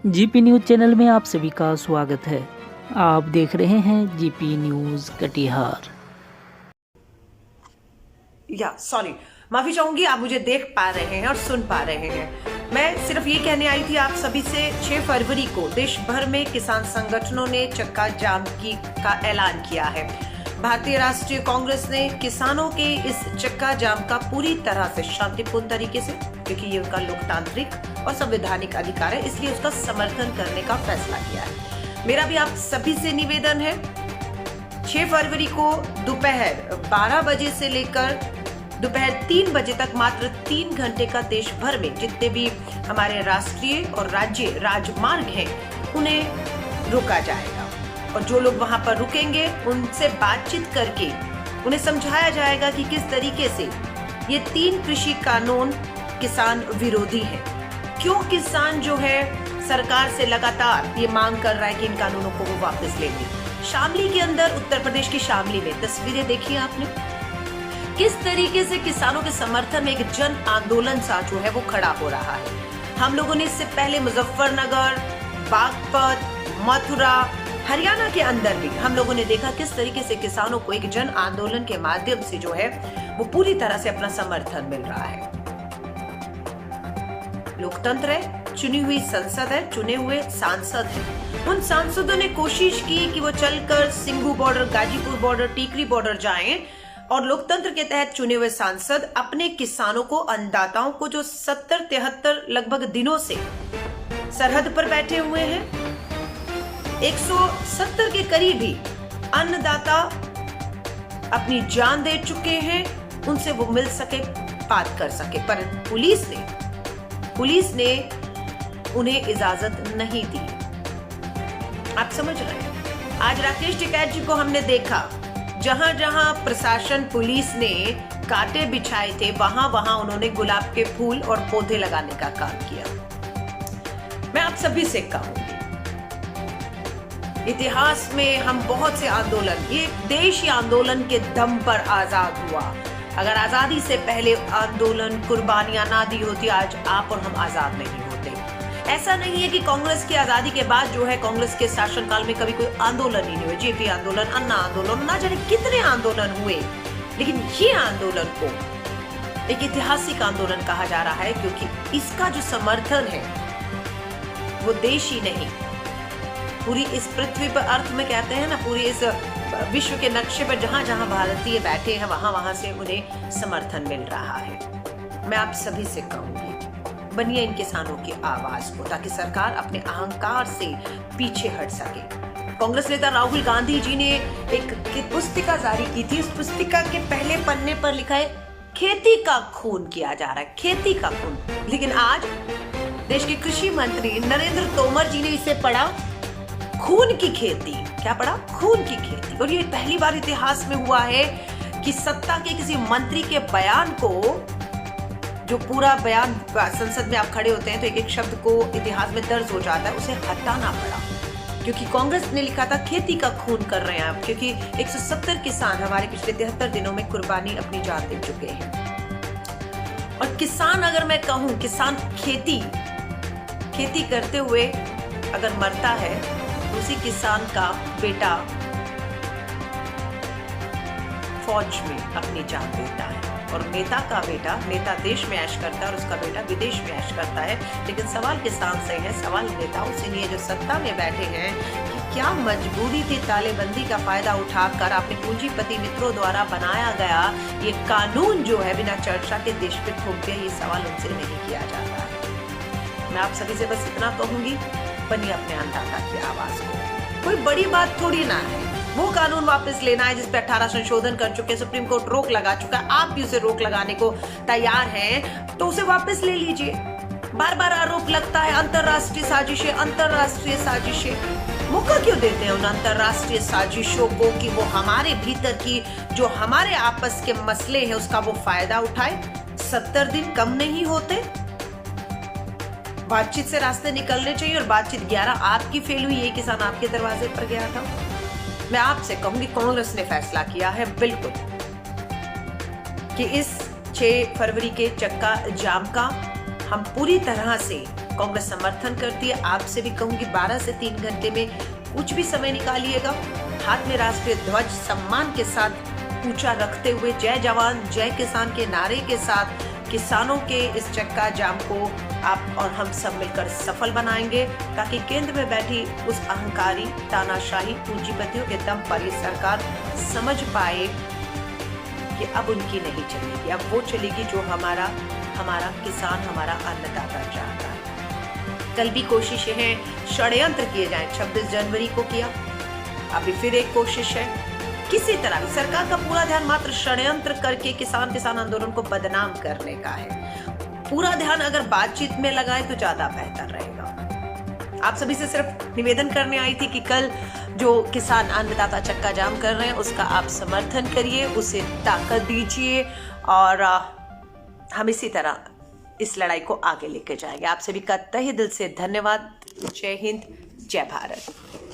GP news channel में आप सभी का स्वागत है। आप देख रहे हैं जीपी न्यूज़ कटिहार। सॉरी, माफी चाहूंगी, आप मुझे देख पा रहे हैं और सुन पा रहे हैं। मैं सिर्फ ये कहने आई थी आप सभी से, 6 फरवरी को देश भर में किसान संगठनों ने चक्का जाम का ऐलान किया है। भारतीय राष्ट्रीय कांग्रेस ने किसानों के इस चक्का जाम का पूरी तरह से शांतिपूर्ण तरीके से, क्योंकि ये उनका लोकतांत्रिक और संवैधानिक अधिकार है, इसलिए उसका समर्थन करने का फैसला किया है। मेरा भी आप सभी से निवेदन है, 6 फरवरी को दोपहर 12 बजे से लेकर दोपहर 3 बजे तक मात्र 3 घंटे का देश भर में जितने भी हमारे राष्ट्रीय और राज्य राजमार्ग हैं उन्हें रोका जाएगा और जो लोग वहां पर रुकेंगे उनसे बातचीत करके उन्हें समझाया जाएगा कि किस तरीके से ये 3 कृषि कानून किसान विरोधी है। क्यों किसान जो है सरकार से लगातार ये मांग कर रहा है कि इन कानूनों को वो वापस ले ले। शामली के अंदर, उत्तर प्रदेश की शामली में तस्वीरें देखी आपने, किस तरीके से किसानों के समर्थन में एक जन आंदोलन सा जो है वो खड़ा हो रहा है। हम लोगों ने इससे पहले मुजफ्फरनगर, बागपत, मथुरा, हरियाणा के अंदर भी हम लोगों ने देखा किस तरीके से किसानों को एक जन आंदोलन के माध्यम से जो है वो पूरी तरह से अपना समर्थन मिल रहा है। लोकतंत्र है, चुनी हुई संसद है, चुने हुए सांसद हैं। उन सांसदों ने कोशिश की कि वो चलकर Singhu border, Ghazipur border, Tikri border जाएं और लोकतंत्र के तहत चुने हुए सांसद अपने किसानों को, अन्नदाताओं को जो 70-73 लगभग दिनों से सरहद पर बैठे हुए हैं, 170 के करीब ही अन्नदाता अपनी जान दे चुके हैं, उनसे वो मिल सके, बात कर सके, पर पुलिस ने उन्हें इजाजत नहीं दी। आप समझ रहे हैं, आज राकेश टिकैत जी को हमने देखा, जहां जहां प्रशासन, पुलिस ने कांटे बिछाए थे, वहां वहां उन्होंने गुलाब के फूल और पौधे लगाने का काम किया। मैं आप सभी से कहूंगी, इतिहास में हम बहुत से आंदोलन, ये देश ही आंदोलन के दम पर आजाद हुआ। अगर आजादी से पहले आंदोलन, कुर्बानियां ना दी होती, आज आप और हम आजाद नहीं होते। ऐसा नहीं है कि कांग्रेस की आजादी के बाद जो है कांग्रेस के शासनकाल में कभी कोई आंदोलन ही नहीं हुआ। जेपी आंदोलन, अन्ना आंदोलन, ना जाने कितने आंदोलन हुए, लेकिन ये आंदोलन को एक ऐतिहासिक आंदोलन कहा जा रहा है, क्योंकि इसका जो समर्थन है वो देश ही नहीं, पूरी इस पृथ्वी पर, अर्थ में कहते हैं ना, पूरी इस विश्व के नक्शे पर जहां जहां भारतीय बैठे हैं वहां वहां से उन्हें समर्थन मिल रहा है। मैं आप सभी से कहूंगी, बनिए इन किसानों की आवाज को, ताकि सरकार अपने अहंकार से पीछे हट सके। कांग्रेस नेता राहुल गांधी जी ने एक पुस्तिका जारी की थी। उस पुस्तिका के पहले पन्ने पर लिखा है, खेती का खून किया जा रहा है, खेती का खून। लेकिन आज देश के कृषि मंत्री नरेंद्र तोमर जी ने इसे पढ़ा, खून की खेती। क्या पढ़ा? खून की खेती। और ये पहली बार इतिहास में हुआ है कि सत्ता के किसी मंत्री के बयान को, जो पूरा बयान संसद में आप खड़े होते हैं तो एक एक शब्द को इतिहास में दर्ज हो जाता है, उसे हटाना पड़ा, क्योंकि कांग्रेस ने लिखा था खेती का खून कर रहे हैं आप, क्योंकि 170 किसान हमारे पिछले 73 दिनों में कुर्बानी अपनी जान दे चुके हैं। और किसान, अगर मैं कहूं, किसान खेती करते हुए अगर मरता है, उसी किसान का बेटा फौज में अपनी जान देता है, और नेता का बेटा, नेता देश में ऐश करता है और उसका बेटा विदेश में ऐश करता है। लेकिन सवाल किसान से है, सवाल नेताओं से नहीं है जो सत्ता में बैठे हैं, कि क्या मजबूरी थी तालेबंदी का फायदा उठाकर अपने पूंजीपति मित्रों द्वारा बनाया गया ये कानून जो है बिना चर्चा के देश पे थोप दिया। ये सवाल उनसे नहीं किया जाता है। मैं आप सभी से बस इतना कहूंगी, बनिए अपने अन्नदाता की आवाज को। कोई बड़ी बात थोड़ी ना है, वो कानून वापस लेना है जिस पे 18 संशोधन कर चुके, सुप्रीम कोर्ट रोक लगा चुका है, आप भी उसे रोक लगाने को तैयार हैं, तो उसे वापस ले लीजिए। बार बार आरोप लगता है अंतरराष्ट्रीय साजिशें, अंतरराष्ट्रीय साजिशें। मौका क्यों देते हैं उन अंतरराष्ट्रीय साजिशों को कि वो हमारे भीतर की जो हमारे आपस के मसले हैं उसका वो फायदा उठाए? 70 दिन कम नहीं होते? बातचीत से रास्ते निकलने चाहिए, और बातचीत 11 आपकी फेल हुई, ये किसान आपके दरवाजे पर गया था। मैं आपसे कहूंगी, कांग्रेस ने फैसला किया है बिल्कुल कि इस 6 फरवरी के चक्का जाम का हम पूरी तरह से कांग्रेस समर्थन करती है। आपसे भी कहूंगी 12 से 3 घंटे में कुछ भी समय निकालिएगा, हाथ में राष्ट्रीय ध्वज सम्मान के साथ ऊंचा रखते हुए जय जवान जय किसान के नारे के साथ किसानों के इस चक्का जाम को आप और हम सब मिलकर सफल बनाएंगे, ताकि केंद्र में बैठी उस अहंकारी तानाशाही पूंजीपतियों के दम पर ये सरकार समझ पाए कि अब उनकी नहीं चलेगी, अब वो चलेगी जो हमारा किसान, हमारा अन्नदाता चाहता है। कल भी कोशिशें हैं षड्यंत्र किए जाएं, 26 जनवरी को किया, अभी फिर एक कोशिश है। किसी तरह भी सरकार का पूरा ध्यान मात्र षड्यंत्र करके किसान आंदोलन को बदनाम करने का है। पूरा ध्यान अगर बातचीत में लगाए तो ज्यादा बेहतर रहेगा। आप सभी से सिर्फ निवेदन करने आई थी कि कल जो किसान अन्नदाता चक्का जाम कर रहे हैं उसका आप समर्थन करिए, उसे ताकत दीजिए और हम इसी तरह इस लड़ाई को आगे लेकर जाएंगे। आप सभी का तहे दिल से धन्यवाद। जय हिंद, जय भारत।